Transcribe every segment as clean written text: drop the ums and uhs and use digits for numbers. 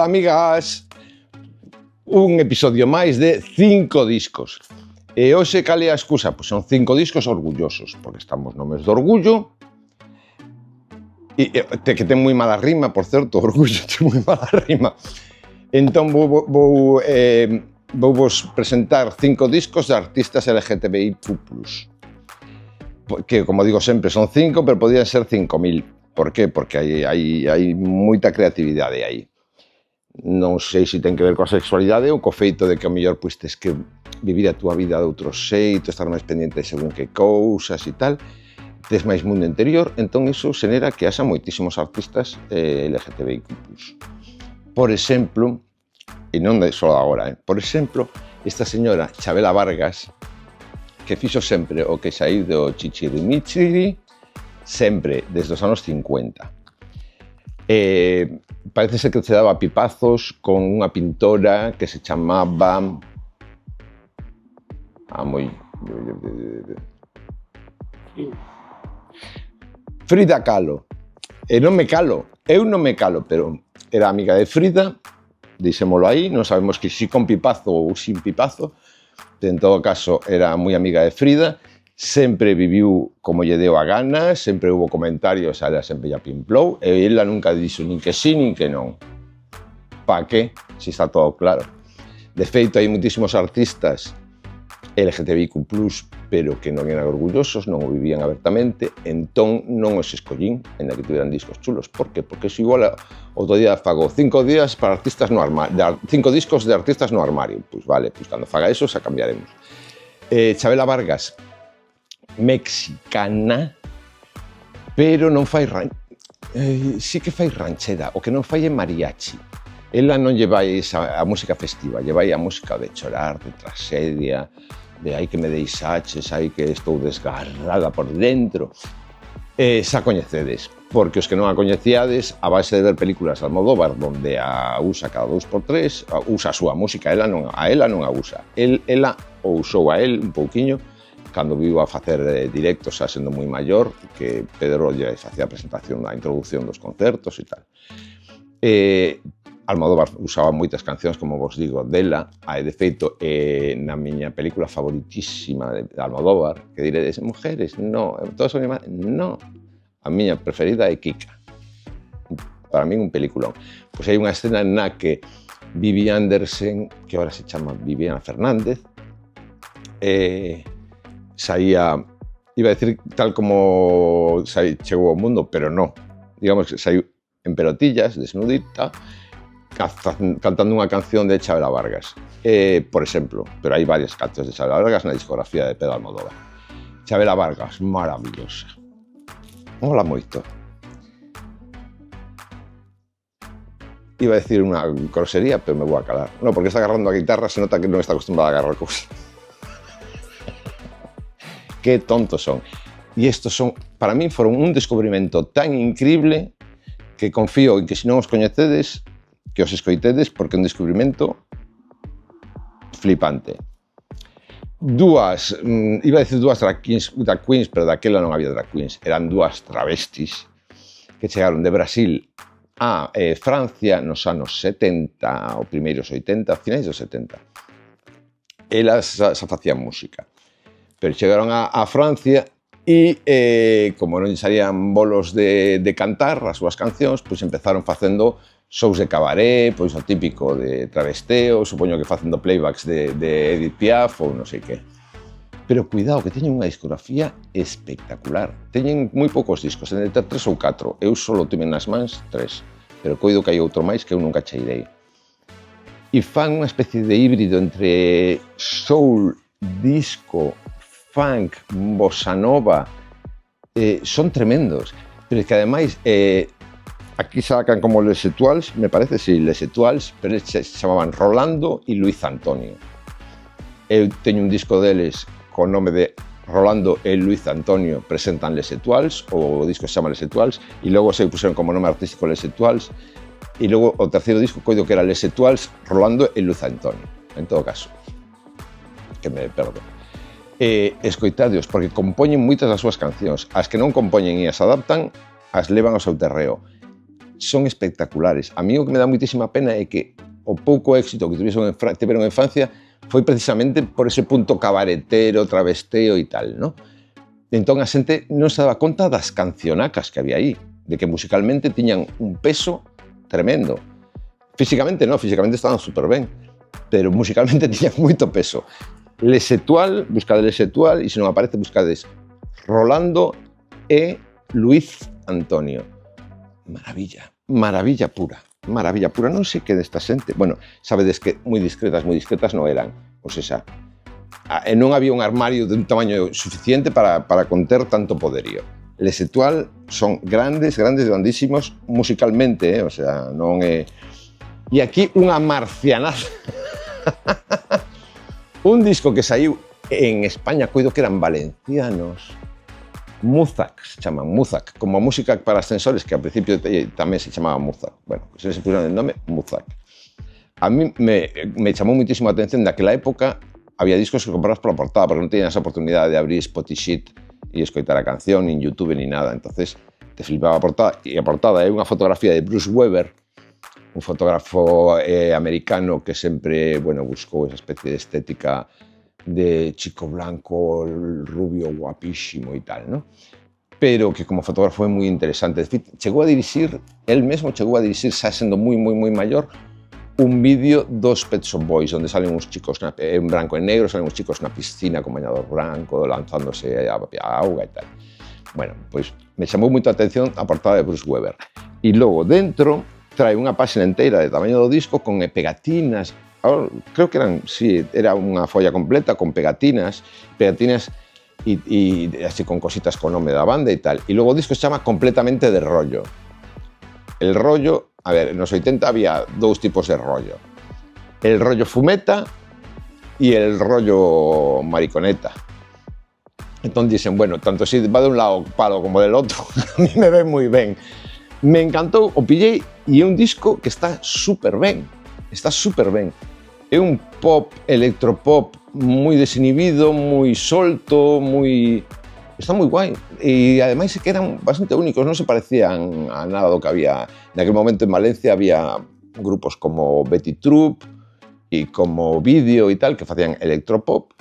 Ola, amigas! Un episodio máis de 5 discos. E hoxe, cal é a excusa? Pois son 5 discos orgullosos, porque estamos no mes do orgullo. E que ten moi mala rima, por certo, orgullo ten moi mala rima. Entón vou presentar 5 discos de artistas LGTBIQ+. Que, como digo sempre, son 5, pero podían ser 5.000. Por qué? Porque hai moita creatividade aí. Non sei se ten que ver coa sexualidade ou co feito de que ao mellor pois tes que vivir a túa vida de outro xeito, estar máis pendiente de según que cousas e tal, tes máis mundo interior, entón iso xenera que haxa moitísimos artistas LGTBIQ+. Por exemplo, e non só agora, por exemplo, esta señora Chabela Vargas, que fixo sempre o que saír do chichirimichiri, sempre, desde os anos 50. Parece ser que se daba pipazos con unha pintora que se chamaba... Frida Kahlo. E non me calo, eu non me calo, pero era amiga de Frida, dixémolo aí, non sabemos que si con pipazo ou sin pipazo, en todo caso era moi amiga de Frida, sempre viviu como lle deu a gana, sempre hubo comentarios, ela sempre lla pimplou, e ela nunca dixo nin que sí, nin que non. Pa que? Si está todo claro. De feito, hai moitísimos artistas LGTBIQ+, pero que non eran orgullosos, non o vivían abertamente, entón non os escollín, ainda que tiveran discos chulos. Por que? Porque iso igual outro día fago 5 días para artistas no armario, 5 discos de artistas no armario. Pois vale, pois cando faga eso, xa cambiaremos. Chabela Vargas, mexicana, pero non fai sí que fai ranchera, o que non fai é mariachi. Ela non lle vai a música festiva, lle vai a música de chorar, de tragedia, de ai que me deixaches, ai que estou desgarrada por dentro. Xa coñecedes, porque os que non a coñecíades, a base de ver películas de Almodóvar, donde a usa cada 2x3, usa a súa música, a ela non a usa. Ela o usou a él un pouquiño, cando vivo a facer directos, xa sendo moi maior, que Pedro lle facía a presentación, a introducción dos concertos e tal. Almodóvar usaba moitas cancións, como vos digo, dela, de feito, na miña película favoritísima de Almodóvar, que diredes, mujeres, no, todos son imágenes, no, a miña preferida é Kika. Para min un peliculón. Pois hai unha escena na que Vivi Andersen, que agora se chama Viviana Fernández, saía, iba a decir tal como chegou ao mundo, pero non. Digamos que saiu en pelotillas, desnudita, cantando unha canción de Chabela Vargas, por exemplo, pero hai varias cancións de Chabela Vargas na discografía de Pedro Almodóvar. Chabela Vargas, maravillosa. Mola moito. Iba a decir unha grosería, pero me vou a calar. Non, porque está agarrando a guitarra, se nota que non está acostumbrada a agarrar cousas. Que tontos son. E estos son, para min, foron un descubrimento tan increíble que confío en que se non os coñecedes, que os escoitedes, porque é un descubrimento flipante. Iba a decir dúas drag queens, pero daquela non había drag queens, eran dúas travestis que chegaron de Brasil a Francia nos anos 70, ou primeiros 80, finais dos 70. Elas xa facían música. Pero chegaron a Francia e, como non salían bolos de cantar as súas cancións, pois empezaron facendo shows de cabaret, pois o típico de travesteo, supoño que facendo playbacks de Edith Piaf ou non sei que. Pero cuidado, que teñen unha discografía espectacular. Teñen moi poucos discos, en ter 3 ou 4. Eu só tive nas mans 3, pero coido que hai outro máis que eu nunca cheirei. E fan unha especie de híbrido entre soul, disco, funk, bossa nova, son tremendos, pero que ademais aquí sacan como Les Étoiles, me parece, sí, Les Étoiles, pero se chamaban Rolando e Luis Antonio. Eu teño un disco deles con nome de Rolando e Luis Antonio presentan Les Étoiles, o disco se chama Les Étoiles, e logo se puseron como nome artístico Les Étoiles, e logo o terceiro disco coido que era Les Étoiles, Rolando e Luis Antonio, en todo caso, que me perdo. Escoitadios, porque compoñen moitas das súas cancións. As que non compoñen e as adaptan, as levan ao seu terreo. son espectaculares. A mí o que me dá moitísima pena é que o pouco éxito que tiveron en Francia foi precisamente por ese punto cabaretero, travesteo e tal, ¿no? Entón a xente non se daba conta das cancionacas que había aí, de que musicalmente tiñan un peso tremendo. Físicamente non, físicamente estaban super ben, pero musicalmente tiñan moito peso. Les Étoiles, buscades Les Étoiles, e se non aparece, buscades Rolando e Luis Antonio. Maravilla pura. Non sei que desta xente. Bueno, sabedes que moi discretas non eran. Ou seja, non había un armario de un tamaño suficiente para conter tanto poderío. Les Étoiles son grandes, grandísimos musicalmente, o sea, non é... E aquí unha marcianaza. Un disco que saiu en España, coido que eran valencianos, Muzak, se chaman Muzak, como a música para ascensores, que ao principio tamén se chamaba Muzak. Bueno, se pusieron el nome Muzak. A mí me chamou muitísimo a atención daquela época, había discos que comprabas pola portada, porque non tenías a oportunidade de abrir Spotify e escoitar a canción, nin YouTube, ni nada. Entonces te flipaba a portada, e a portada é unha fotografía de Bruce Weber, un fotógrafo americano que sempre, bueno, buscou esa especie de estética de chico blanco, rubio, guapísimo e tal, ¿no? Pero que como fotógrafo é moi interesante. Chegou a dirixir, él mesmo chegou a dirixir, xa sendo moi maior, un vídeo dos Pet Shop Boys, onde salen uns chicos en branco e negro, salen uns chicos na piscina con bañador branco, lanzándose a auga e tal. Bueno, pois me chamou moito a atención a portada de Bruce Weber. E logo, dentro, trae unha páxina inteira de tamaño do disco con pegatinas. Creo que era unha folla completa con pegatinas e así con cositas con nome da banda e tal. E logo o disco se chama Completamente de rollo. El rollo, a ver, nos 80 había dous tipos de rollo. El rollo fumeta e el rollo mariconeta. Entón dicen, bueno, tanto si va de un lado palo como del outro, a mí me ven moi ben. Me encantou, o pillei e é un disco que está super ben. É un pop, electropop moi desinhibido, moi solto, está moi guai. E ademais que eran bastante únicos, non se parecían a nada do que había. Naquele momento en Valencia había grupos como Betty Troop e como Vídeo e tal, que facían electropop,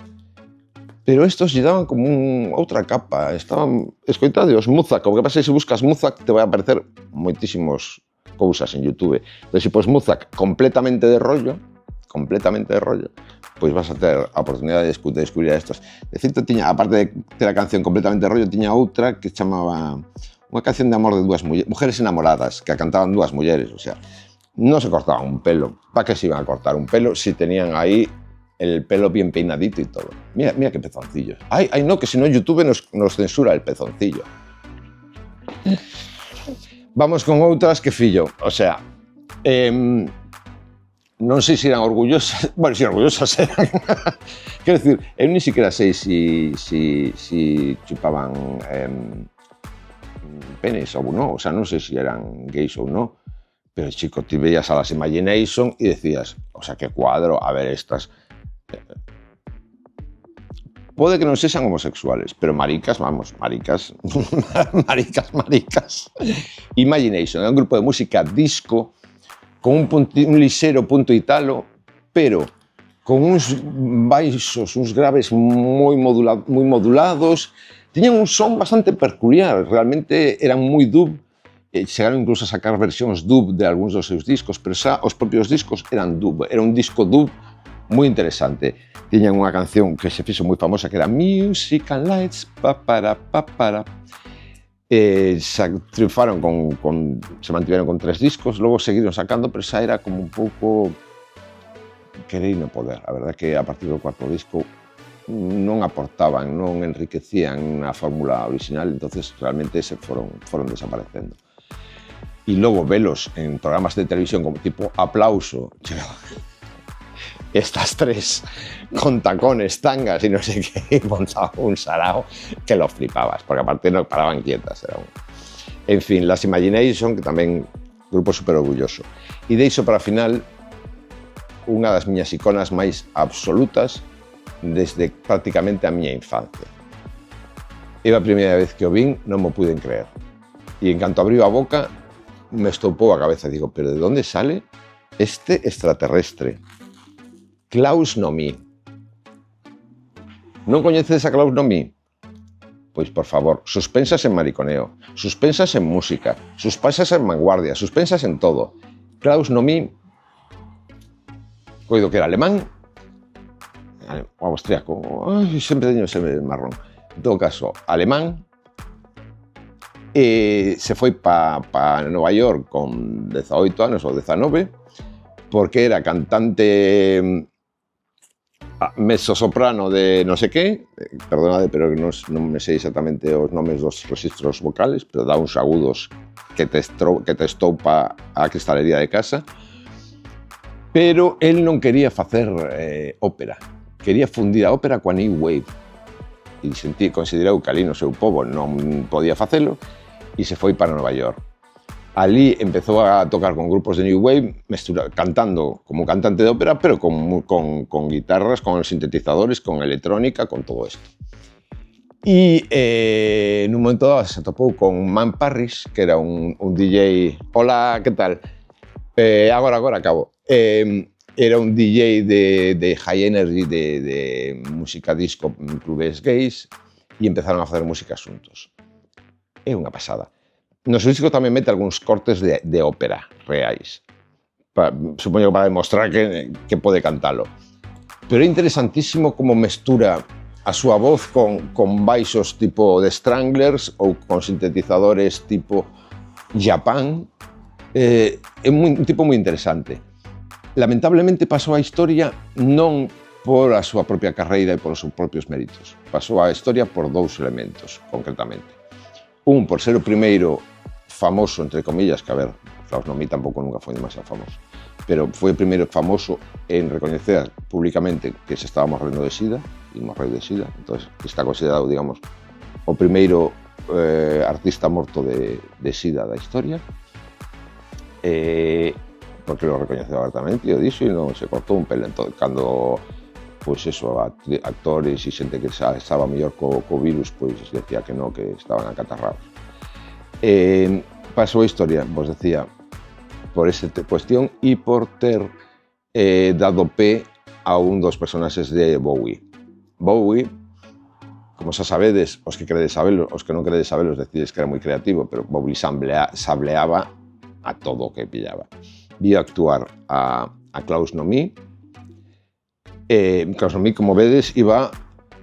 pero estos lle daban como outra capa. Estaban, escoitade os Muzak, o que pasa é que se buscas Muzak te vai a aparecer moitísimos cousas en YouTube. Entón, se pos Muzak completamente de rollo, pois vas a ter a oportunidade de descubrir a estos. De feito, aparte de ter a canción completamente de rollo, tiña outra que chamaba unha canción de amor de dúas mujeres enamoradas, que a cantaban dúas mulleres, o sea, non se cortaban un pelo. Pa que se iban a cortar un pelo si tenían aí el pelo bien peinadito y todo? Mira qué pezoncillos. Ay, no, que si no YouTube nos censura el pezoncillo. Vamos con outras que fillo, o sea, non sei se eran orgullosas, bueno, si orgullosas eran. Quero dicir, eu ni siquiera sei si chupaban penes ou non, o sea, non sei si eran gays ou non, pero chico, ti veías a las Imagination e decías, o sea, que cuadro, a ver estas. Pode que non sexan homosexuales, pero maricas, vamos, maricas. Imagination é un grupo de música disco con un lixeiro punto italo, pero con uns baixos, uns graves moi modulados. Tiñan un son bastante peculiar, realmente eran moi dub, chegaron incluso a sacar versións dub de algúns dos seus discos, pero xa os propios discos eran dub, era un disco dub moi interesante. Tiñan unha canción que se fixo moi famosa que era Music and Lights, papara. Triunfaron se mantiveron con 3 discos, logo seguiron sacando, pero xa era como un pouco querer no poder. A verdade que a partir do 4º disco non aportaban, non enriquecían a fórmula original, entonces realmente se foron desaparecendo. E logo velos en programas de televisión como tipo Aplauso, estas 3 con tacones, tangas y no sé qué, y montaban un sarao que lo flipabas, porque aparte no paraban quietas. En fin, las Imagination, que tamén grupo super orgulloso. E deixo para final unha das miñas iconas máis absolutas desde prácticamente a miña infancia. Eu a primeira vez que o vin non mo puden creer. E en canto abriu a boca, me estoupou a cabeza, digo, pero de onde sale este extraterrestre? Klaus Nomi. Non coñeces a Klaus Nomi? Pois, por favor, suspensas en mariconeo, suspensas en música, suspensas en vanguardia, suspensas en todo. Klaus Nomi, coido que era alemán, o austriaco, sempre teño ese marrón. En todo caso, alemán, se foi pa Nova York con 18 anos ou 19, porque era cantante mezzosoprano de non sei que, perdonade, pero non me sei exactamente os nomes dos registros vocales, pero dá uns agudos que te estoupa a cristalería de casa, pero el non quería facer ópera, quería fundir a ópera coa New Wave, e considerou que ali no seu pobo non podía facelo, e se foi para Nova York. Ali empezou a tocar con grupos de New Wave, cantando como cantante de ópera, pero con guitarras, con sintetizadores, con electrónica, con todo isto. E nun momento dado se topou con Man Parrish, que era un DJ... Hola, que tal? Agora acabo. Era un DJ de high energy, de música disco en clubes gays, e empezaron a facer música xuntos. É unha pasada. No seu disco tamén mete algúns cortes de ópera reais. Supoño para demostrar que pode cantalo. Pero é interesantísimo como mestura a súa voz con baixos tipo de Stranglers ou con sintetizadores tipo Japan. É un tipo moi interesante. Lamentablemente pasou a historia non por a súa propia carreira e polos seus propios méritos. Pasou a historia por dous elementos, concretamente. Un, por ser o primeiro famoso, entre comillas, que a ver, Klaus Nomi tampouco nunca foi demasiado famoso, pero foi o primeiro famoso en recoñecer públicamente que se estaba morrendo de sida, e morreu de sida, entón está considerado, digamos, o primeiro artista morto de sida da historia, porque lo recoñeceu abertamente, e o dixo, e non se cortou un pelo. Entón, cando pois eso, actores e xente que estaba mellor co virus, pois decía que non, que estaban acatarrados. Pasou a historia, vos decía, por esa cuestión e por ter dado pé a un dos personaxes de Bowie. Bowie, como xa sabedes, os que queredes sabelo, os que non queredes sabelo, decides que era moi creativo, pero Bowie sableaba a todo o que pillaba. Vio actuar a Klaus Nomi. Klaus Nomi, como vedes, iba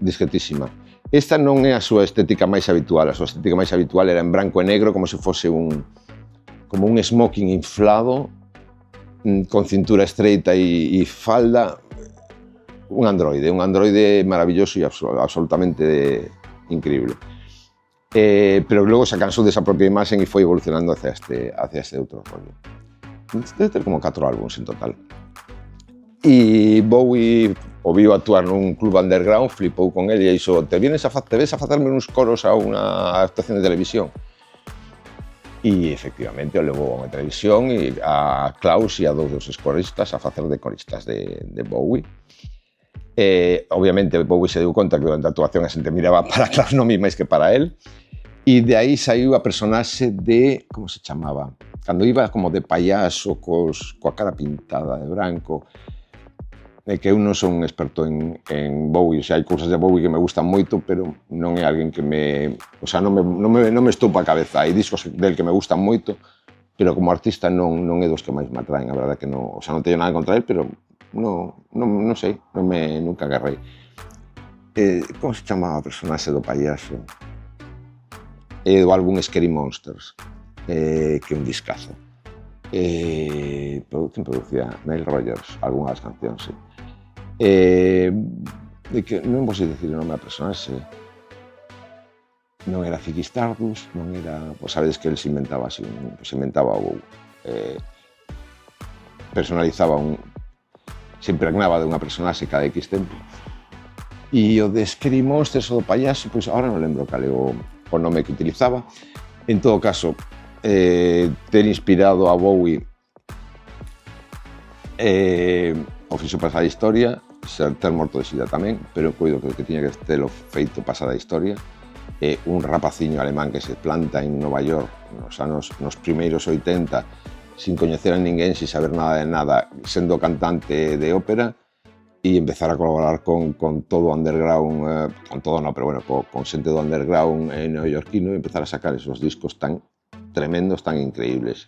discretísima. Esta non é a súa estética máis habitual. A súa estética máis habitual era en branco e negro, como se fose como un smoking inflado, con cintura estreita e falda. Un androide maravilloso e absolutamente increíble. Pero logo se cansou desa propia imaxe e foi evolucionando hacia este outro rollo. Debe ter como 4 álbuns en total. E Bowie o viu actuar nun club underground, flipou con el e dixo: te ves a facerme uns coros a unha actuación de televisión? E efectivamente o levou a unha televisión e a Klaus e a dous dos coristas a facer de coristas de Bowie. Obviamente Bowie se deu conta que durante a actuación a xente miraba para Klaus Nomi máis que para él, e de aí saiu a personaxe de, como se chamaba? Cando iba como de payaso, coa cara pintada de branco. Que eu non son un experto en Bowie, hai cousas de Bowie que me gustan moito, pero non é alguén que non me estupa a cabeza. Hai discos del que me gustan moito, pero como artista non é dos que máis me atraen, a verdade que non, non teño nada contra él, pero non sei, nunca agarrei. Como se chamaba a personaxe do payaso? Do álbum Scary Monsters, que é un discazo. Quen producía? Nile Rodgers, algunhas cancións, sí. Non vos sei dicir o nome da personaxe. Non era Ziggy Stardust, non era... Pois sabedes que el se inventaba así, se inventaba ou personalizaba se impregnaba de unha personaxe cada X tempo. E o de Scary Monsters, o do payaso, pois agora non lembro cal é o nome que utilizaba. En todo caso, ter inspirado a Bowie o fixo pasar a historia, ter morto de sida tamén, pero coido que tiña que telo feito pasar a historia. un rapaciño alemán que se planta en Nova York nos primeiros 80 sin coñecer a ninguén, sin saber nada de nada, sendo cantante de ópera, e empezar a colaborar con todo o underground, con todo no, pero bueno, con xente do underground neoyorquino, e empezar a sacar esos discos tan tremendos, tan increíbles.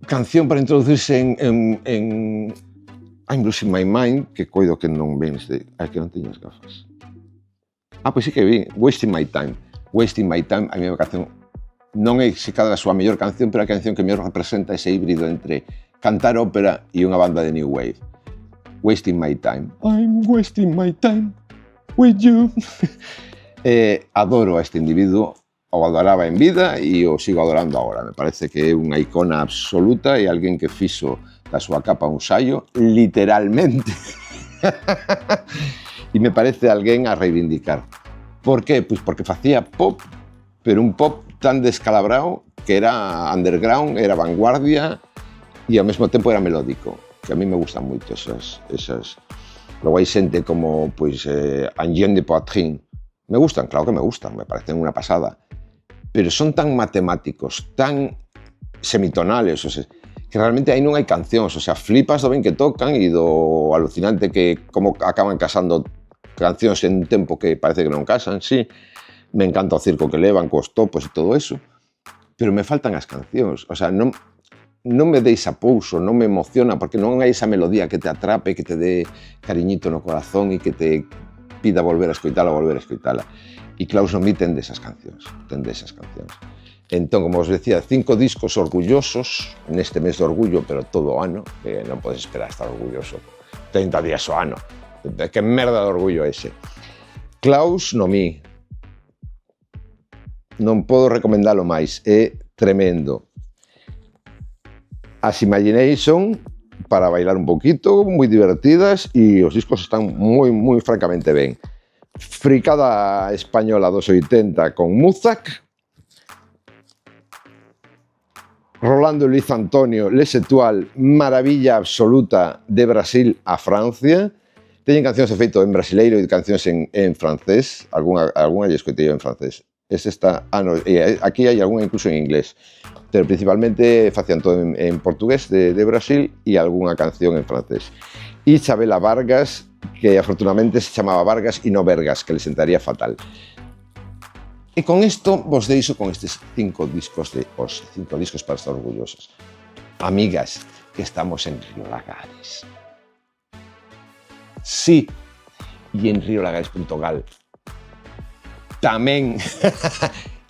Canción para introducirse en I'm Losing My Mind, que coido que non vens de... que non teño as gafas. Pois sí que vi, Wasting My Time. Wasting My Time, a miña canción, non é se cada a súa mellor canción, pero a canción que mellor representa ese híbrido entre cantar ópera e unha banda de New Wave. Wasting My Time. I'm wasting my time with you. Adoro a este individuo, o adoraba en vida e o sigo adorando agora. Me parece que é unha icona absoluta e alguén que fixo da súa capa un saio, literalmente. E me parece alguén a reivindicar. Por qué? Pois porque facía pop, pero un pop tan descalabrado que era underground, era vanguardia e ao mesmo tempo era melódico, que a mí me gustan moito esas. Logo hai xente como pois, Angèle de Poitrine. Me gustan, claro que me gustan, me parecen unha pasada. Pero son tan matemáticos, tan semitonales, o sea, que realmente aí non hai cancións, o sea, flipas do ben que tocan e do alucinante que como acaban casando cancións en un tempo que parece que non casan, sí. Me encanta o circo que levan, cos topos e todo eso, pero me faltan as cancións, o sea, non me deis a pouso, non me emociona, porque non hai esa melodía que te atrape, que te dé cariñito no corazón e que te pida volver a escoitala, E Klaus Nomi ten desas cancións, Entón, como os decía, 5 discos orgullosos neste mes de orgullo, pero todo o ano, que non podes esperar estar orgulloso 30 días o ano. Que merda de orgullo ese. Klaus Nomi. Non podo recomendalo máis, é tremendo. As Imagination, para bailar un poquito, moi divertidas, e os discos están moi francamente ben. Fricada española dos 80 con Muzak, Rolando Luis Antonio, Les Étoiles, maravilla absoluta de Brasil a Francia. Teñen cancións de feito en brasileiro e cancións en francés, algunha lle escoitei en francés. Aquí hai algunha incluso en inglés, pero principalmente facían todo en portugués de Brasil e algunha canción en francés. E Chabela Vargas, que afortunadamente se chamaba Vargas e non Vergas, que le sentaría fatal. E con isto vos deixo con estes 5 discos para estar orgullosos. Amigas, que estamos en Río Lagares. Sí, e en riolagares.gal. Tamén.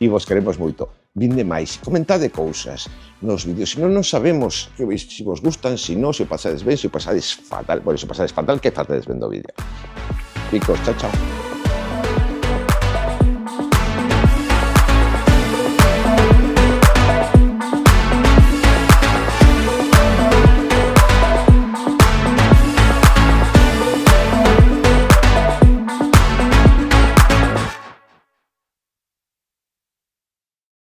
E vos queremos moito. Vinde máis, comentade cousas nos vídeos, se non sabemos se vos gustan, se non, se o pasades ben, se o pasades fatal. Bueno, se o pasades fatal, que fatades vendo o vídeo. Chicos, chao, chao.